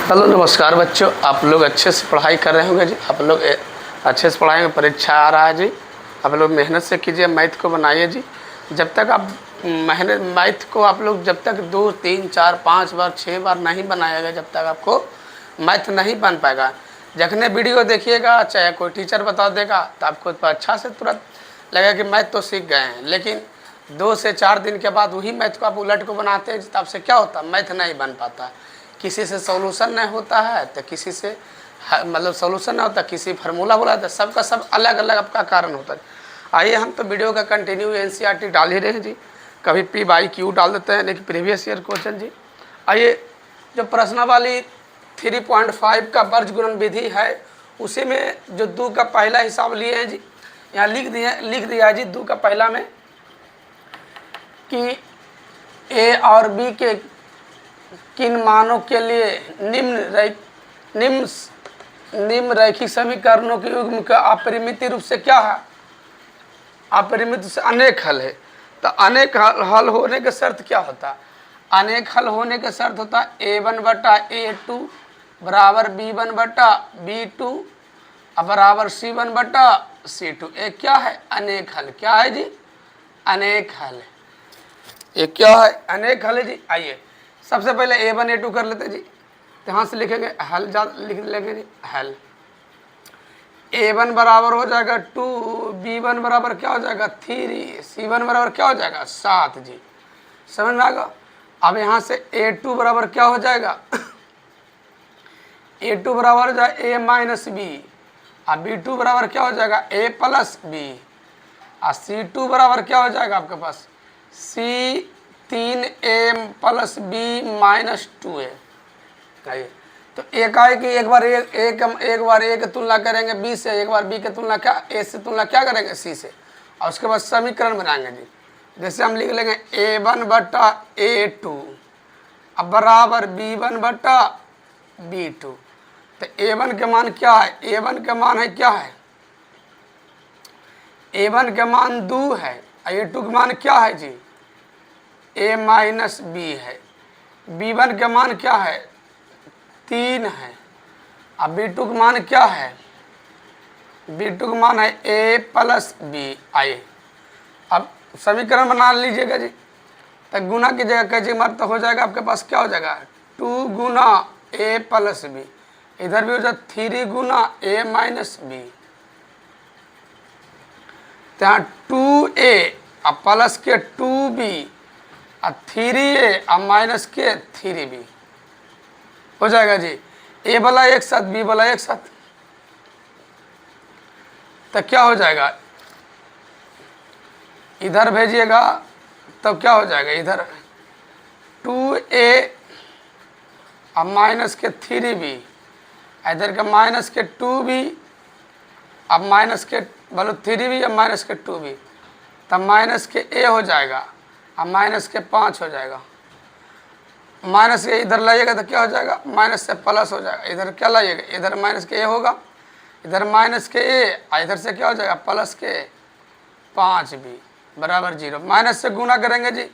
Hello नमस्कार बच्चों, आप लोग अच्छे से पढ़ाई कर रहे होंगे जी। आप लोग अच्छे से पढ़ाएंगे, परीक्षा आ रहा है जी। आप लोग मेहनत से कीजिए, मैथ को बनाइए जी। जब तक आप मेहनत मैथ को आप लोग जब तक 2 3 4 5 बार 6 बार नहीं बनाएगा, जब तक आपको मैथ नहीं बन पाएगा। जखने वीडियो देखिएगा, चाहे कोई टीचर बता देगा, तो आपको तो अच्छा से तुरंत लगेगा कि मैथ तो सीख गए हैं, लेकिन 2 से 4 दिन के बाद वही मैथ को आप उलट को बनाते हैं, तब से क्या होता है, मैथ नहीं बन पाता। किसी से सॉल्यूशन नहीं होता है, तो किसी से मतलब सॉल्यूशन नहीं होता, किसी फार्मूला बोला था, सबका सब अलग अलग आपका कारण होता है। आइए हम तो वीडियो का कंटिन्यू एनसीईआरटी डाल ही रहे हैं जी। कभी PYQ डाल देते हैं, लेकिन प्रीवियस ईयर क्वेश्चन जी। आइए, जो प्रश्नावली 3.5 का वर्ज गुणन विधि है, उसी में जो 2 का पहला हिसाब लिए हैं जी, यहाँ लिख दिया है जी 2 का पहला में कि A और B के किन मानों के लिए निम्न रैखिक समीकरणों के युग्म का अपरिमित रूप से क्या है, अपरिमित से अनेक हल है। तो अनेक हल होने के शर्त क्या होता है, अनेक हल होने के शर्त होता है A1 बटा A2 बराबर B1 बटा B2 बराबर C1 बटा C2। एक क्या है, अनेक हल। क्या है जी, अनेक हल। ये क्या है, अनेक हल है जी। आइए सबसे पहले A1 A2 कर लेते जी। तो यहाँ से लिखेंगे हल, लिख लेंगे जी हल। A1 बराबर हो जाएगा 2, B1 बराबर क्या हो जाएगा 3, C1 बराबर क्या हो जाएगा 7 जी। समझ में आ गया। अब यहाँ से A2 बराबर क्या हो जाएगा A2 बराबर हो जाएगा A माइनस बी, और B2 बराबर क्या हो जाएगा A प्लस बी, और C2 बराबर क्या हो जाएगा आपके पास C3A plus B minus 2A। तो एक आए कि एक बार A की तुलना करेंगे B से, एक बार B की तुलना क्या A से तुलना क्या करेंगे C से, और उसके बाद समीकरण बनाएंगे जी। जैसे हम लिख लेंगे A1 बटा A2 अब बराबर B1 बटा B2। तो A1 के मान क्या है, A1 के मान है क्या है, A1 के मान 2 है, A2 के मान क्या है जी A माइनस बी है। B1 के मान क्या है 3 है, अब B2 का मान क्या है, B2 का मान है A प्लस बी। आइए अब समीकरण बना लीजिएगा जी। तो गुना की जगह कैसे मत हो जाएगा आपके पास क्या हो जाएगा 2 गुना A प्लस बी, इधर भी हो जाए 3 गुना A माइनस बी। तो यहाँ 2A अब प्लस के 2B और 3A और माइनस के 3B हो जाएगा जी। A वाला एक साथ, B वाला एक साथ, तो क्या हो जाएगा, इधर भेजिएगा तब क्या हो जाएगा, इधर 2A अब माइनस के 3B, इधर का माइनस के 2B अब माइनस के बोलो 3B अब माइनस के 2B, तब माइनस के A हो जाएगा, अब माइनस के 5 हो जाएगा। माइनस के इधर लाइएगा तो क्या हो जाएगा, माइनस से प्लस हो जाएगा। इधर क्या लाइएगा, इधर माइनस के A होगा, इधर माइनस के A, इधर से क्या हो जाएगा प्लस के 5B बराबर 0। माइनस से गुना करेंगे जी,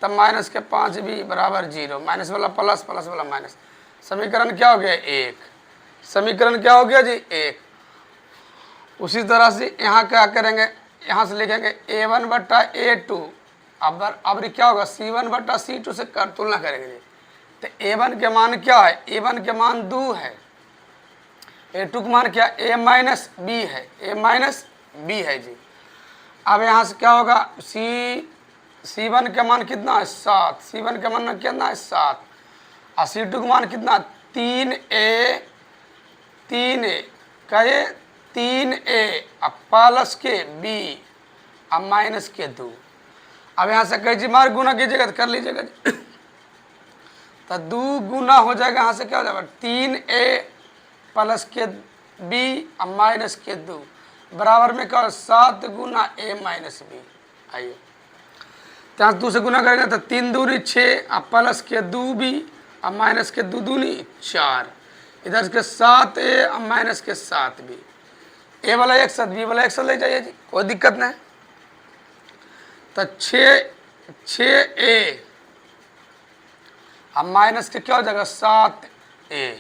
तब माइनस के 5B बराबर 0, माइनस वाला प्लस, प्लस वाला माइनस। समीकरण क्या हो गया 1, समीकरण क्या हो गया जी 1। उसी तरह से यहाँ क्या करेंगे, यहाँ से लिखेंगे A1 बटा A2 अब क्या होगा C1 बटा C2 से कर तुलना करेंगे जी। तो A1 के मान क्या है, A1 के मान 2 है, A2 का मान क्या A माइनस बी है, A माइनस बी है जी। अब यहाँ से क्या होगा C1 के मान कितना है 7, C1 के मान कितना है 7, और C2 का मान कितना 3A कहे 3A अब प्लस के B अब माइनस के 2। अब यहाँ से कई मार गुना कीजिएगा तो कर लीजिएगा तो 2 गुना हो जाएगा, यहाँ से क्या हो जाएगा 3A प्लस के B अब माइनस के 2 बराबर में क्या 7 गुना A माइनस बी। आइए तो यहाँ 2 से गुना करेंगे तो 3 दूनी 6 अब प्लस के 2B अब माइनस के 2 दूनी 4, इधर के 7A अब माइनस के 7B। A वाला एक साथ B वाला एक साथ ले जाइए जी, कोई दिक्कत नहीं। तो 6A अब माइनस के क्या हो जाएगा 7A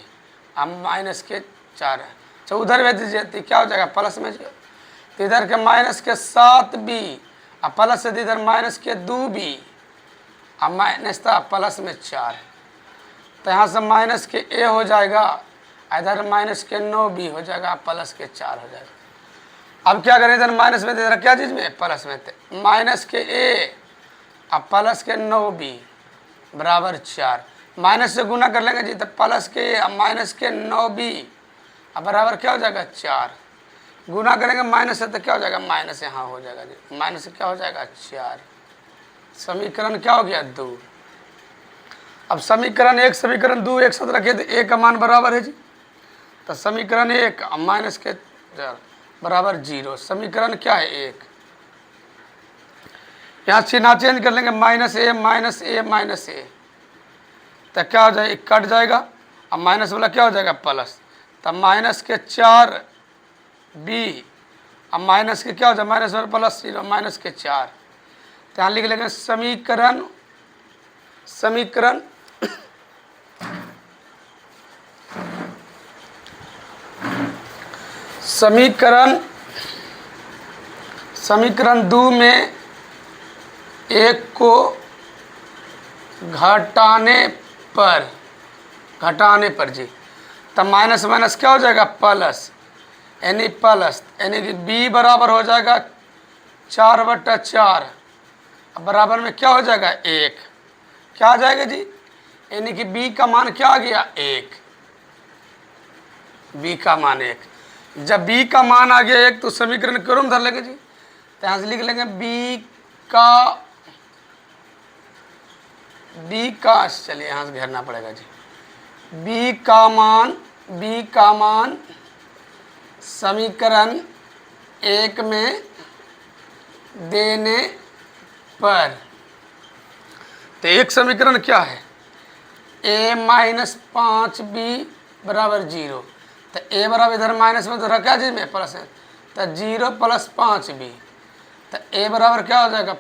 अब माइनस के 4 है। अच्छा उधर भेज दीजिए तो क्या हो जाएगा प्लस में, तो इधर के माइनस के 7b अब प्लस से इधर माइनस के 2b अब माइनस था प्लस में 4, तो यहाँ से माइनस के a हो जाएगा, इधर माइनस के 9b हो जाएगा, प्लस के 4 हो जाएगा। अब क्या करें, इधर माइनस में इधर क्या चीज़ में प्लस में थे, माइनस के a अब प्लस के 9b बराबर 4, माइनस से गुना कर लेंगे जी, तो प्लस के a अब माइनस के 9b अब बराबर क्या हो जाएगा 4, गुना करेंगे माइनस से तो क्या हो जाएगा माइनस यहाँ हो जाएगा जी, माइनस से क्या हो जाएगा 4, समीकरण क्या हो गया 2। अब समीकरण 1 समीकरण 2 एक साथ रखिए तो a का मान बराबर है जी, तो समीकरण 1 माइनस के 4 बराबर 0, समीकरण क्या है 1, यहाँ चिन्ह चेंज कर लेंगे minus a minus a minus a, तो क्या हो जाएगा कट जाएगा, अब माइनस वाला क्या हो जाएगा प्लस, तब माइनस के 4b अब माइनस के क्या हो जाएगा माइनस वाला प्लस 0 माइनस के 4, तो यहाँ लिख लेंगे समीकरण समीकरण 2 में 1 को घटाने पर जी, तब माइनस माइनस क्या हो जाएगा प्लस, यानी कि b बराबर हो जाएगा 4/4, अब बराबर में क्या हो जाएगा 1, क्या आ जाएगा जी, यानी कि b का मान क्या आ गया 1, b का मान 1, जब b का मान आ गया 1 तो समीकरण क्रम धर लेंगे जी, तो यहाँ से लिख लेंगे b का चलिए यहाँ से घेरना पड़ेगा जी, b का मान समीकरण 1 में देने पर, तो एक समीकरण क्या है a माइनस 5b बराबर 0, तो a बराबर इधर माइनस में तो रखा जी में प्लस है, तो 0 प्लस 5b, तो a बराबर क्या हो जाएगा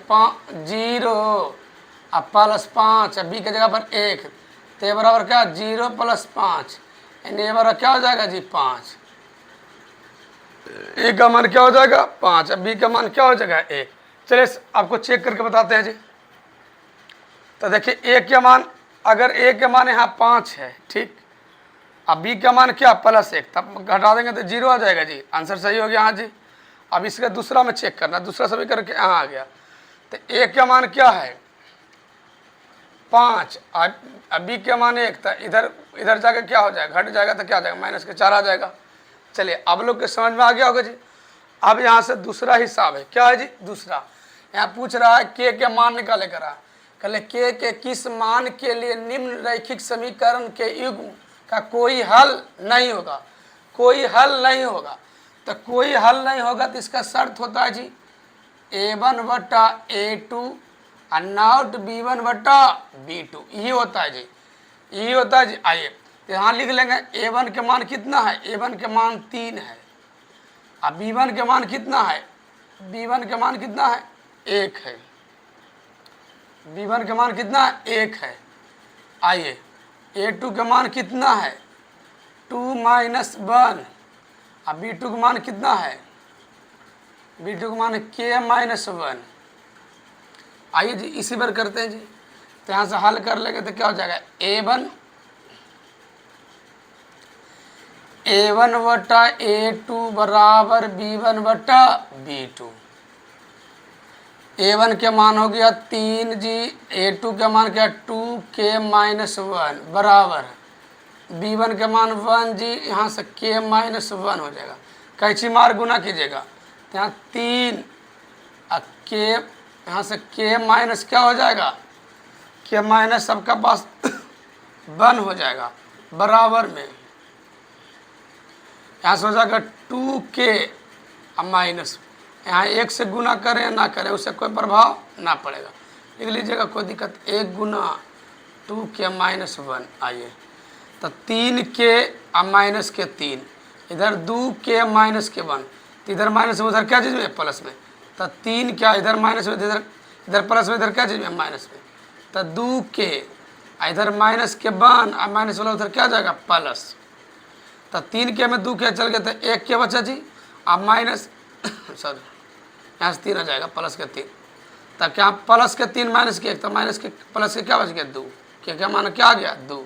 0 अब प्लस 5 अब b की जगह पर 1, तो a बराबर क्या 0 प्लस 5, यानी a बराबर क्या हो जाएगा जी 5, a का मान क्या हो जाएगा 5, अब b का मान क्या हो जाएगा 1। चलिए आपको चेक करके बताते हैं जी, तो देखिए a के मान, अगर a के मान यहाँ 5 है ठीक, अब b का मान क्या +1, तब घटा देंगे तो 0 आ जाएगा जी, आंसर सही हो गया हाँ जी। अब इसका दूसरा में चेक करना, दूसरा सभी करके यहाँ आ गया, तो a का मान क्या है 5, अब b का मान 1, तो इधर जाकर क्या हो जाएगा घट जाएगा, तो क्या आ जाएगा माइनस के 4 आ जाएगा। चलिए अब लोग के समझ में आ गया होगा जी। अब यहाँ से दूसरा हिसाब है, क्या है जी दूसरा, यहाँ पूछ रहा है k के मान निकाले करा, कहले k के किस मान के लिए निम्न रैखिक समीकरण के युग्म का कोई हल नहीं होगा, कोई हल नहीं होगा, तो कोई हल नहीं होगा तो इसका शर्त होता है जी a1/a2 और नॉट b1/b2, ये होता है जी, ये होता है जी। आइए तो यहाँ लिख लेंगे a1 के मान कितना है, a1 के मान 3 है, अब b1 के मान कितना है, b1 के मान कितना है 1 है, b1 के मान कितना है 1 है। आइए a2 के मान कितना है 2 - 1, अब b2 का मान कितना है, b2 का मान k - 1। आइए जी इसी बार करते हैं जी, तो यहाँ से हल कर लेंगे तो क्या हो जाएगा a1/a2 बराबर b1/b2, a1 के मान हो गया 3 जी, a2 के मान क्या 2k - 1 बराबर b1 के मान 1 जी, यहाँ से k - 1 हो जाएगा, कैची मार गुना कीजिएगा, तो यहाँ 3 k, यहाँ से k माइनस क्या हो जाएगा k माइनस सबका पास 1 हो जाएगा बराबर में, यहाँ से हो जाएगा 2k माइनस, यहाँ 1 से गुना करें या ना करें उससे कोई प्रभाव ना पड़ेगा, लिख लीजिएगा कोई दिक्कत, 1 गुना 2k - 1। आइए तो 3k - 3, इधर 2k - 1, तो इधर माइनस में उधर क्या चीज़ में प्लस में, तो 3 क्या इधर माइनस में इधर प्लस में इधर क्या चीज़ में माइनस में, तो 2k इधर -1 और माइनस वाला उधर क्या जाएगा प्लस, तो 3 के में 2 क्या चल गया, तो 1 क्या बचा जी, अब माइनस सॉरी यहाँ से 3 आ जाएगा, प्लस के 3, तो क्या प्लस के 3 माइनस के 1, तो माइनस के प्लस के क्या बच गया 2, क्या माना क्या आ गया 2।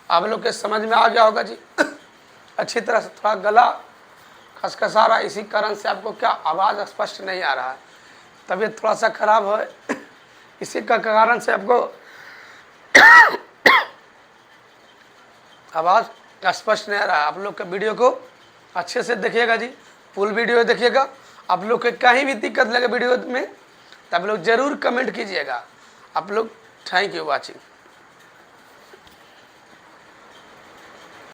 आप लोग के समझ में आ गया होगा जी। अच्छी तरह से, थोड़ा गला खसखसा रहा है, इसी कारण से आपको क्या आवाज़ स्पष्ट नहीं आ रहा है, तबीयत थोड़ा सा खराब है, इसी का कारण से आपको आवाज़ स्पष्ट नहीं आ रहा है। आप लोग का वीडियो को अच्छे से देखिएगा जी, फुल वीडियो देखिएगा। आप लोग के कहीं भी दिक्कत लगे वीडियो में तो आप लोग ज़रूर कमेंट कीजिएगा। आप लोग थैंक यू वॉचिंग।